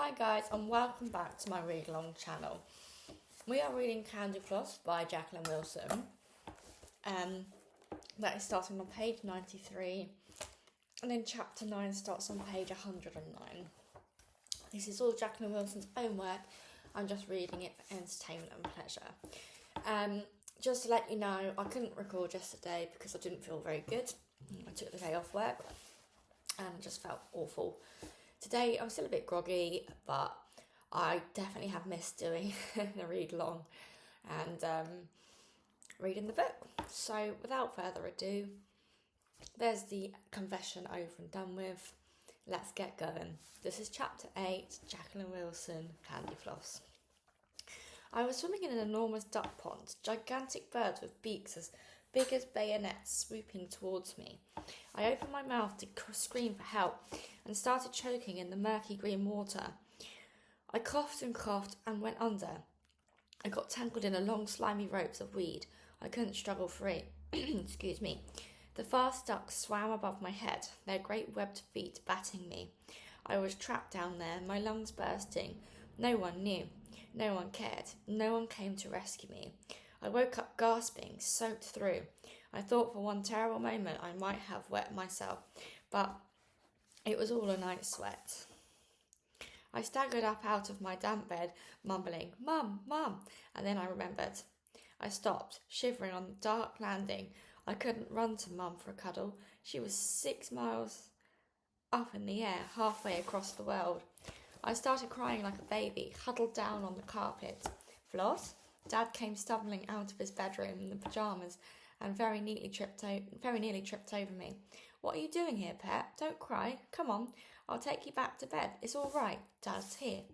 Hi guys, and welcome back to my read along channel. We are reading Candyfloss by Jacqueline Wilson. That is starting on page 93, and then chapter 9 starts on page 109. This is all Jacqueline Wilson's own work. I'm just reading it for entertainment and pleasure. Just to let you know, I couldn't record yesterday because I didn't feel very good. I took the day off work and just felt awful. Today I'm still a bit groggy, but I definitely have missed doing the read along and reading the book. So without further ado, there's the confession over and done with. Let's get going. This is chapter 8, Jacqueline Wilson, Candyfloss. I was swimming in an enormous duck pond, gigantic birds with beaks as big as bayonets swooping towards me. I opened my mouth to scream for help and started choking in the murky green water. I coughed and went under. I got tangled in a long slimy ropes of weed. I couldn't struggle free. Excuse me. The fast ducks swam above my head, their great webbed feet batting me. I was trapped down there, my lungs bursting. No one knew. No one cared. No one came to rescue me. I woke up gasping, soaked through. I thought for one terrible moment I might have wet myself, but it was all a night sweat. I staggered up out of my damp bed, mumbling, "Mum, Mum," and then I remembered. I stopped, shivering on the dark landing. I couldn't run to Mum for a cuddle. She was 6 miles up in the air, halfway across the world. I started crying like a baby, huddled down on the carpet. "Floss?" Dad came stumbling out of his bedroom in the pyjamas and very nearly tripped over me. "What are you doing here, pet? Don't cry. Come on, I'll take you back to bed. It's all right. Dad's here.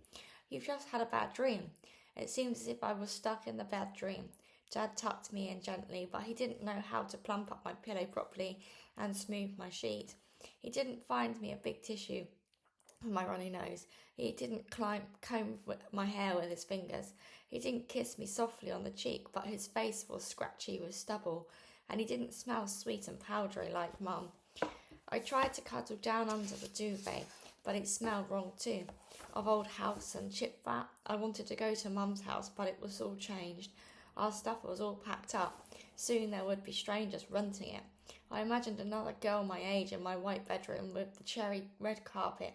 You've just had a bad dream." It seemed as if I was stuck in the bad dream. Dad tucked me in gently, but he didn't know how to plump up my pillow properly and smooth my sheet. He didn't find me a big tissue for my runny nose. He didn't comb my hair with his fingers. He didn't kiss me softly on the cheek, but his face was scratchy with stubble, and he didn't smell sweet and powdery like Mum. I tried to cuddle down under the duvet, but it smelled wrong too, of old house and chip fat. I wanted to go to Mum's house, but it was all changed. Our stuff was all packed up. Soon there would be strangers renting it. I imagined another girl my age in my white bedroom with the cherry red carpet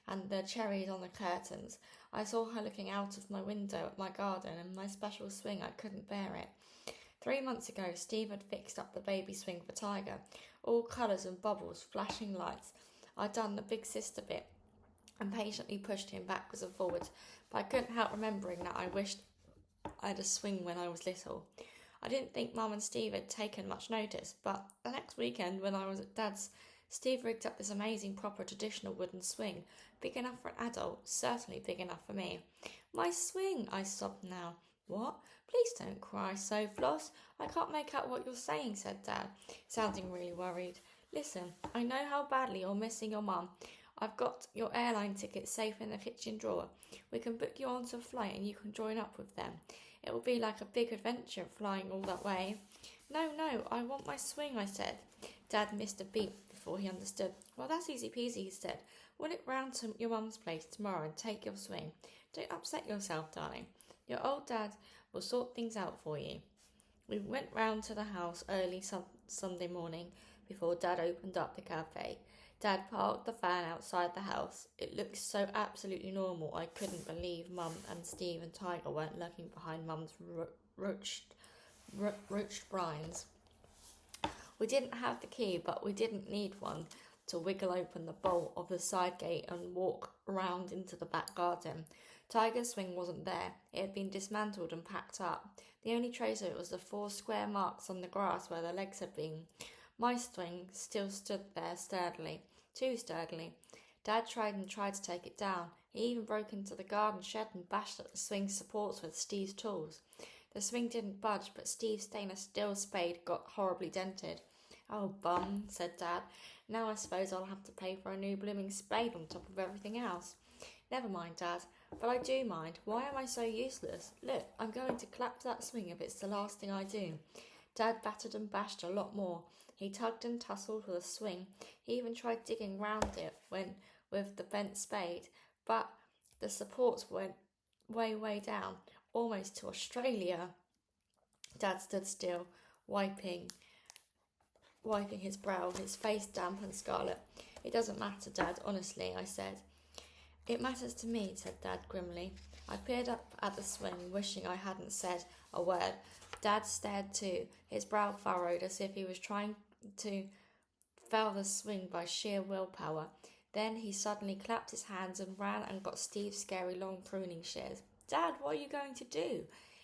and the cherries on the curtains. I saw her looking out of my window at my garden and my special swing. I couldn't bear it. 3 months ago, Steve had fixed up the baby swing for Tiger, all colours and bubbles, flashing lights. I'd done the big sister bit and patiently pushed him backwards and forwards, but I couldn't help remembering that I wished I had a swing when I was little. I didn't think Mum and Steve had taken much notice, but the next weekend when I was at Dad's, Steve rigged up this amazing proper traditional wooden swing, big enough for an adult, certainly big enough for me. "My swing," I sobbed now. "What? Please don't cry so, Floss. I can't make out what you're saying," said Dad, sounding really worried. "Listen, I know how badly you're missing your mum. I've got your airline ticket safe in the kitchen drawer. We can book you onto a flight and you can join up with them. It will be like a big adventure flying all that way." No, I want my swing," I said. Dad missed a beat before he understood. "Well, that's easy peasy," he said. "We'll nip round to your mum's place tomorrow and take your swing. Don't upset yourself, darling. Your old dad will sort things out for you." We went round to the house early Sunday morning before Dad opened up the cafe. Dad parked the van outside the house. It looked so absolutely normal I couldn't believe Mum and Steve and Tiger weren't lurking behind Mum's roached blinds. We didn't have the key, but we didn't need one to wiggle open the bolt of the side gate and walk round into the back garden. Tiger's swing wasn't there. It had been dismantled and packed up. The only trace of it was the 4 square marks on the grass where the legs had been. My swing still stood there sturdily, too sturdily. Dad tried to take it down. He even broke into the garden shed and bashed at the swing's supports with Steve's tools. The swing didn't budge, but Steve's stainless steel spade got horribly dented. "Oh, bum," said Dad. "Now I suppose I'll have to pay for a new blooming spade on top of everything else." "Never mind, Dad. But I do mind. Why am I so useless? Look, I'm going to clap that swing if it's the last thing I do." Dad battered and bashed a lot more. He tugged and tussled with a swing. He even tried digging round it with the bent spade, but The supports went way down, almost to Australia. Dad stood still, wiping his brow, his face damp and scarlet. It doesn't matter, Dad, honestly, I said. It matters to me, said Dad grimly. I peered up at the swing, wishing I hadn't said a word. Dad stared too, his brow furrowed as if he was trying to fell the swing by sheer willpower. Then he suddenly clapped his hands and ran and got Steve's scary long pruning shears. Dad, what are you going to do?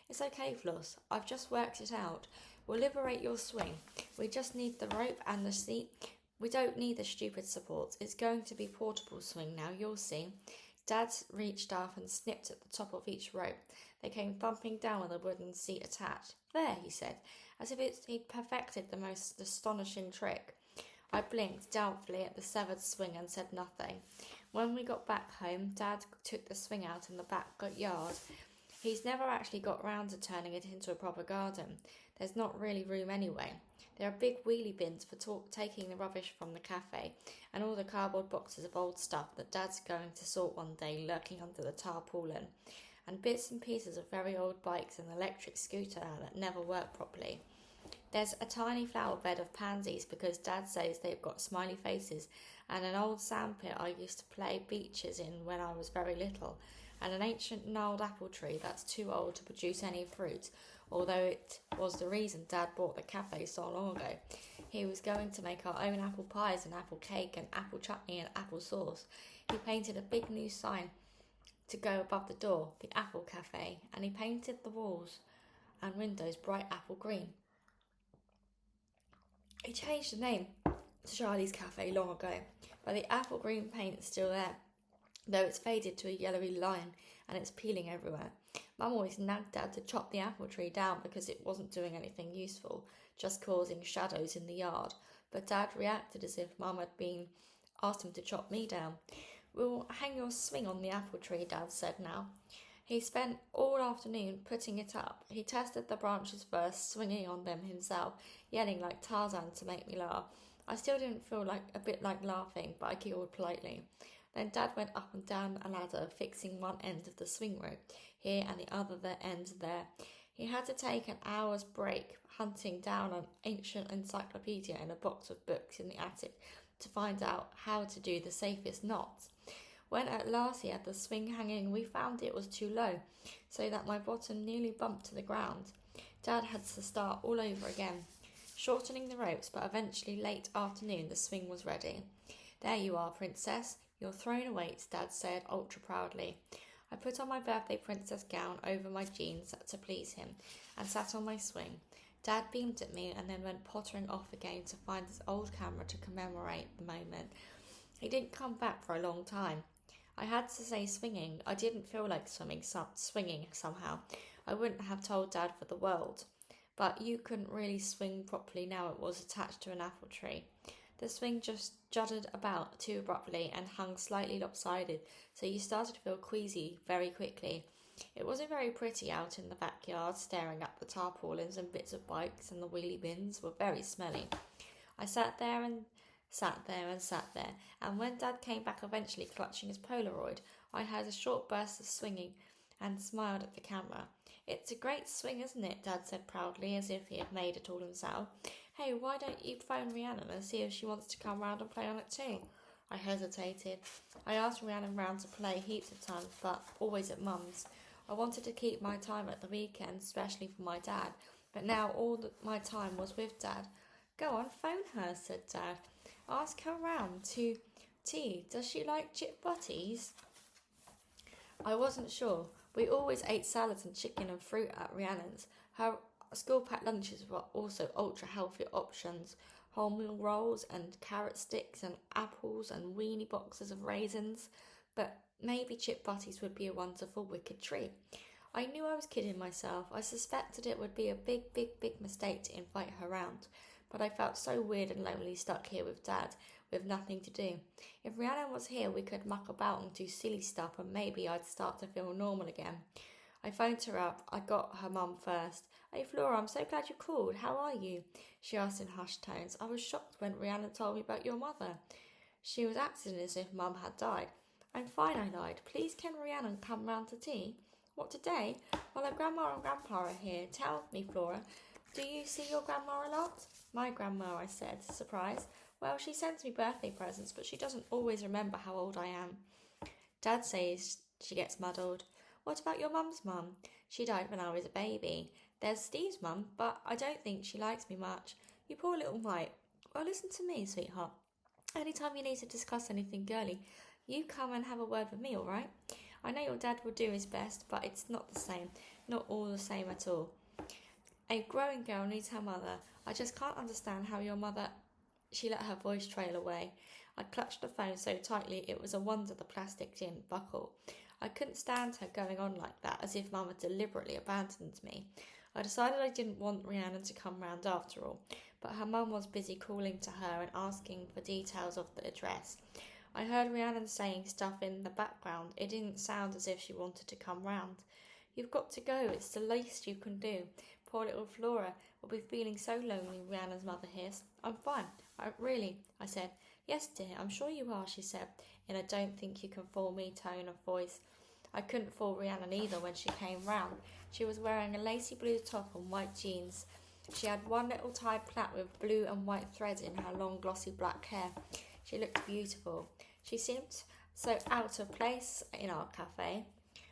It's okay, Floss. I've just worked it out. We'll liberate your swing. We just need the rope and the seat. We don't need the stupid supports. It's going to be portable swing now, you'll see. Dad reached up and snipped at the top of each rope. They came thumping down with a wooden seat attached. There, he said, as if he'd perfected the most astonishing trick. I blinked doubtfully at the severed swing and said nothing. When we got back home, Dad took the swing out in the back yard. He's never actually got round to turning it into a proper garden. There's not really room anyway. There are big wheelie bins for taking the rubbish from the cafe, and all the cardboard boxes of old stuff that Dad's going to sort one day lurking under the tarpaulin, and bits and pieces of very old bikes and electric scooter that never work properly. There's a tiny flower bed of pansies because Dad says they've got smiley faces, and an old sandpit I used to play beaches in when I was very little, and an ancient gnarled apple tree that's too old to produce any fruit, although it was the reason Dad bought the cafe so long ago. He was going to make our own apple pies and apple cake and apple chutney and apple sauce. He painted a big new sign to go above the door, the Apple Cafe, and he painted the walls and windows bright apple green. He changed the name to Charlie's Cafe long ago, but the apple green paint's still there, though it's faded to a yellowy line and it's peeling everywhere. Mum always nagged Dad to chop the apple tree down because it wasn't doing anything useful, just causing shadows in the yard, but Dad reacted as if Mum had asked him to chop me down. We'll hang your swing on the apple tree, Dad said now. He spent all afternoon putting it up. He tested the branches first, swinging on them himself, yelling like Tarzan to make me laugh. I still didn't feel a bit like laughing, but I giggled politely. Then Dad went up and down a ladder, fixing one end of the swing rope here and the other end there. He had to take an hour's break hunting down an ancient encyclopedia in a box of books in the attic to find out how to do the safest knots. When at last he had the swing hanging, we found it was too low, so that my bottom nearly bumped to the ground. Dad had to start all over again, shortening the ropes, but eventually late afternoon the swing was ready. There you are, Princess. Your throne awaits, Dad said ultra proudly. I put on my birthday princess gown over my jeans to please him and sat on my swing. Dad beamed at me and then went pottering off again to find his old camera to commemorate the moment. He didn't come back for a long time. I had to say swinging. I didn't feel like swinging somehow. I wouldn't have told Dad for the world. But you couldn't really swing properly now it was attached to an apple tree. The swing just jutted about too abruptly and hung slightly lopsided, so you started to feel queasy very quickly. It wasn't very pretty out in the backyard, staring at the tarpaulins and bits of bikes, and the wheelie bins were very smelly. I sat there, and when Dad came back eventually clutching his Polaroid, I had a short burst of swinging and smiled at the camera. It's a great swing, isn't it? Dad said proudly, as if he had made it all himself. Hey, why don't you phone Rhiannon and see if she wants to come round and play on it too? I hesitated. I asked Rhiannon round to play heaps of times, but always at Mum's. I wanted to keep my time at the weekend, especially for my dad, but now all my time was with Dad. Go on, phone her, said Dad. Ask her round to tea. Does she like chip butties? I wasn't sure. We always ate salads and chicken and fruit at Rhiannon's. Her school-packed lunches were also ultra-healthy options. Wholemeal rolls and carrot sticks and apples and weenie boxes of raisins. But maybe chip butties would be a wonderful wicked treat. I knew I was kidding myself. I suspected it would be a big mistake to invite her round. But I felt so weird and lonely stuck here with Dad, with nothing to do. If Rhiannon was here, we could muck about and do silly stuff, and maybe I'd start to feel normal again. I phoned her up. I got her mum first. Hey Flora, I'm so glad you called. How are you? She asked in hushed tones. I was shocked when Rhiannon told me about your mother. She was acting as if Mum had died. I'm fine, I lied. Please can Rhiannon come round to tea? What, today? Well, her grandma and grandpa are here. Tell me, Flora, do you see your grandma a lot? My grandma, I said, surprised. Well, she sends me birthday presents, but she doesn't always remember how old I am. Dad says she gets muddled. What about your mum's mum? She died when I was a baby. There's Steve's mum, but I don't think she likes me much. You poor little mite. Well, listen to me, sweetheart. Anytime you need to discuss anything girly, you come and have a word with me, all right? I know your dad will do his best, but it's not the same. Not all the same at all. A growing girl needs her mother. I just can't understand how your mother... She let her voice trail away. I clutched the phone so tightly it was a wonder the plastic didn't buckle. I couldn't stand her going on like that, as if Mum had deliberately abandoned me. I decided I didn't want Rhiannon to come round after all, but her mum was busy calling to her and asking for details of the address. I heard Rhiannon saying stuff in the background. It didn't sound as if she wanted to come round. You've got to go. It's the least you can do. Poor little Flora will be feeling so lonely, Rhiannon's mother hissed. I'm fine. Really, I said. Yes, dear, I'm sure you are, she said, in a don't think you can fool me tone of voice. I couldn't fool Rhiannon either when she came round. She was wearing a lacy blue top and white jeans. She had one little tied plait with blue and white threads in her long glossy black hair. She looked beautiful. She seemed so out of place in our cafe.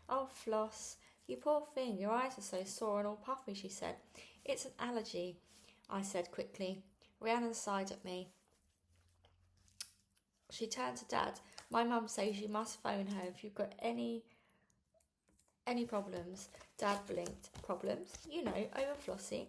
Oh, Floss, you poor thing, your eyes are so sore and all puffy, she said. It's an allergy, I said quickly. Rhiannon sighed at me. She turned to Dad. My mum says you must phone her if you've got any problems. Dad blinked. Problems? You know, over Flossie,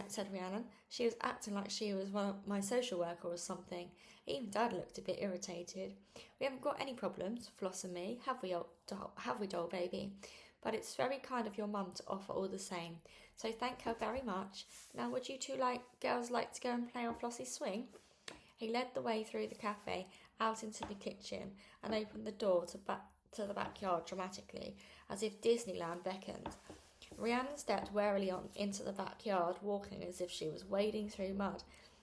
said Rhiannon. She was acting like she was my social worker or something. Even Dad looked a bit irritated. We haven't got any problems, Floss and me, have we, doll baby? But it's very kind of your mum to offer all the same. So thank her very much. Now, would you two girls like to go and play on Flossie's swing? He led the way through the cafe, out into the kitchen, and opened the door to the backyard dramatically, as if Disneyland beckoned. Rhiannon stepped warily into the backyard, walking as if she was wading through mud.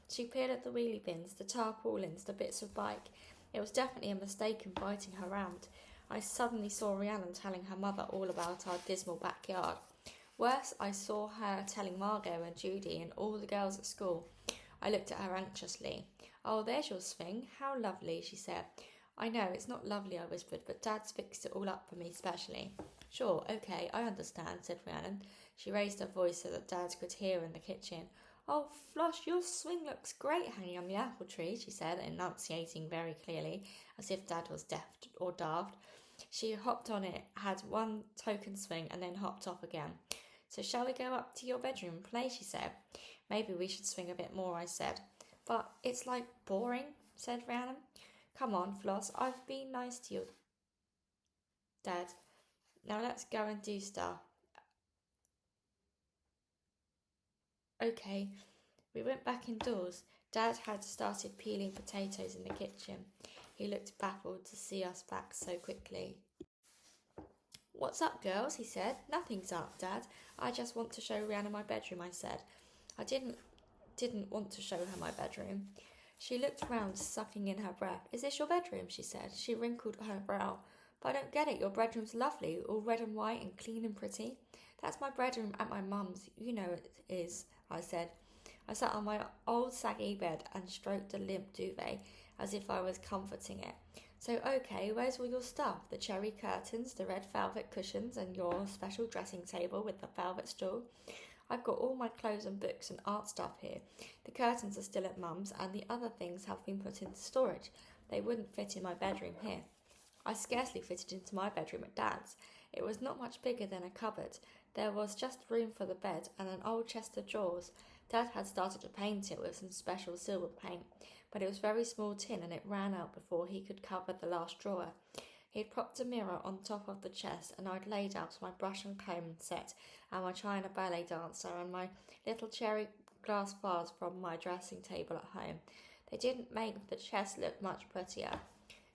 She peered at the wheelie bins, the tarpaulins, the bits of bike. It was definitely a mistake inviting her round. I suddenly saw Rhiannon telling her mother all about our dismal backyard. Worse, I saw her telling Margot and Judy and all the girls at school. I looked at her anxiously. Oh, there's your swing. How lovely, she said. I know, it's not lovely, I whispered, but Dad's fixed it all up for me specially. Sure, okay, I understand, said Rhiannon. She raised her voice so that Dad could hear in the kitchen. Oh, Floss, your swing looks great hanging on the apple tree, she said, enunciating very clearly, as if Dad was deaf or daft. She hopped on it, had one token swing, and then hopped off again. So shall we go up to your bedroom and play, she said. Maybe we should swing a bit more, I said. But it's like boring, said Rhiannon. Come on, Floss, I've been nice to you, Dad. Now let's go and do stuff. Okay, we went back indoors. Dad had started peeling potatoes in the kitchen. He looked baffled to see us back so quickly. What's up, girls? He said. Nothing's up, Dad. I just want to show Rhiannon my bedroom, I said. I didn't want to show her my bedroom. She looked round, sucking in her breath. Is this your bedroom? She said. She wrinkled her brow. But I don't get it. Your bedroom's lovely, all red and white and clean and pretty. That's my bedroom at my mum's. You know it is, I said. I sat on my old saggy bed and stroked the limp duvet as if I was comforting it. So, okay, where's all your stuff? The cherry curtains, the red velvet cushions, and your special dressing table with the velvet stool? I've got all my clothes and books and art stuff here. The curtains are still at Mum's, and the other things have been put into storage. They wouldn't fit in my bedroom here. I scarcely fitted into my bedroom at Dad's. It was not much bigger than a cupboard. There was just room for the bed and an old chest of drawers. Dad had started to paint it with some special silver paint, but it was very small tin and it ran out before he could cover the last drawer. He'd propped a mirror on top of the chest, and I'd laid out my brush and comb set and my china ballet dancer and my little cherry glass vase from my dressing table at home. They didn't make the chest look much prettier.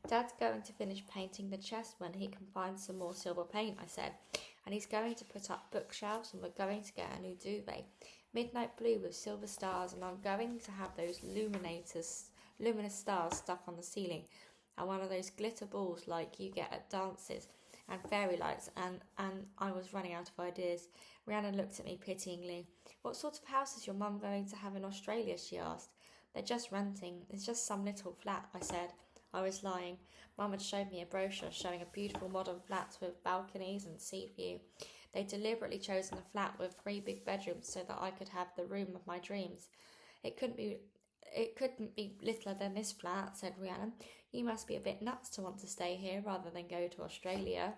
Dad's going to finish painting the chest when he can find some more silver paint, I said, and he's going to put up bookshelves, and we're going to get a new duvet, midnight blue with silver stars, and I'm going to have those luminous stars stuck on the ceiling. and one of those glitter balls like you get at dances, and fairy lights, and I was running out of ideas. Rhiannon looked at me pityingly. What sort of house is your mum going to have in Australia, she asked. They're just renting. It's just some little flat, I said. I was lying. Mum had showed me a brochure showing a beautiful modern flat with balconies and sea view. They'd deliberately chosen a flat with 3 big bedrooms so that I could have the room of my dreams. It couldn't be littler than this flat, said Rhiannon. You must be a bit nuts to want to stay here rather than go to Australia.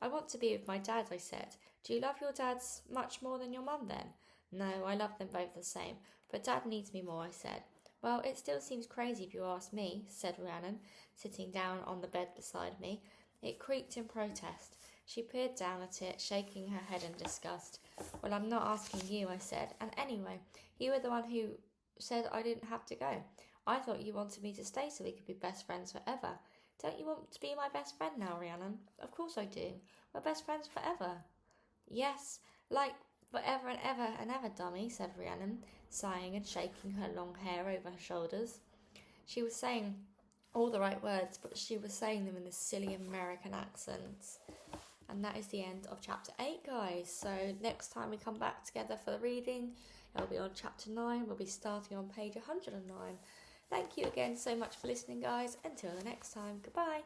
I want to be with my dad, I said. Do you love your dads much more than your mum then? No, I love them both the same, but Dad needs me more, I said. Well, it still seems crazy if you ask me, said Rhiannon, sitting down on the bed beside me. It creaked in protest. She peered down at it, shaking her head in disgust. Well, I'm not asking you, I said, and anyway, you were the one who said I didn't have to go. I thought you wanted me to stay so we could be best friends forever. Don't you want to be my best friend now, Rhiannon? Of course I do. We're best friends forever. Yes, like forever and ever, dummy, said Rhiannon, sighing and shaking her long hair over her shoulders. She was saying all the right words, but she was saying them in this silly American accent. And that is the end of chapter 8, guys. So next time we come back together for the reading, it'll be on chapter 9. We'll be starting on page 109. Thank you again so much for listening, guys. Until the next time, goodbye.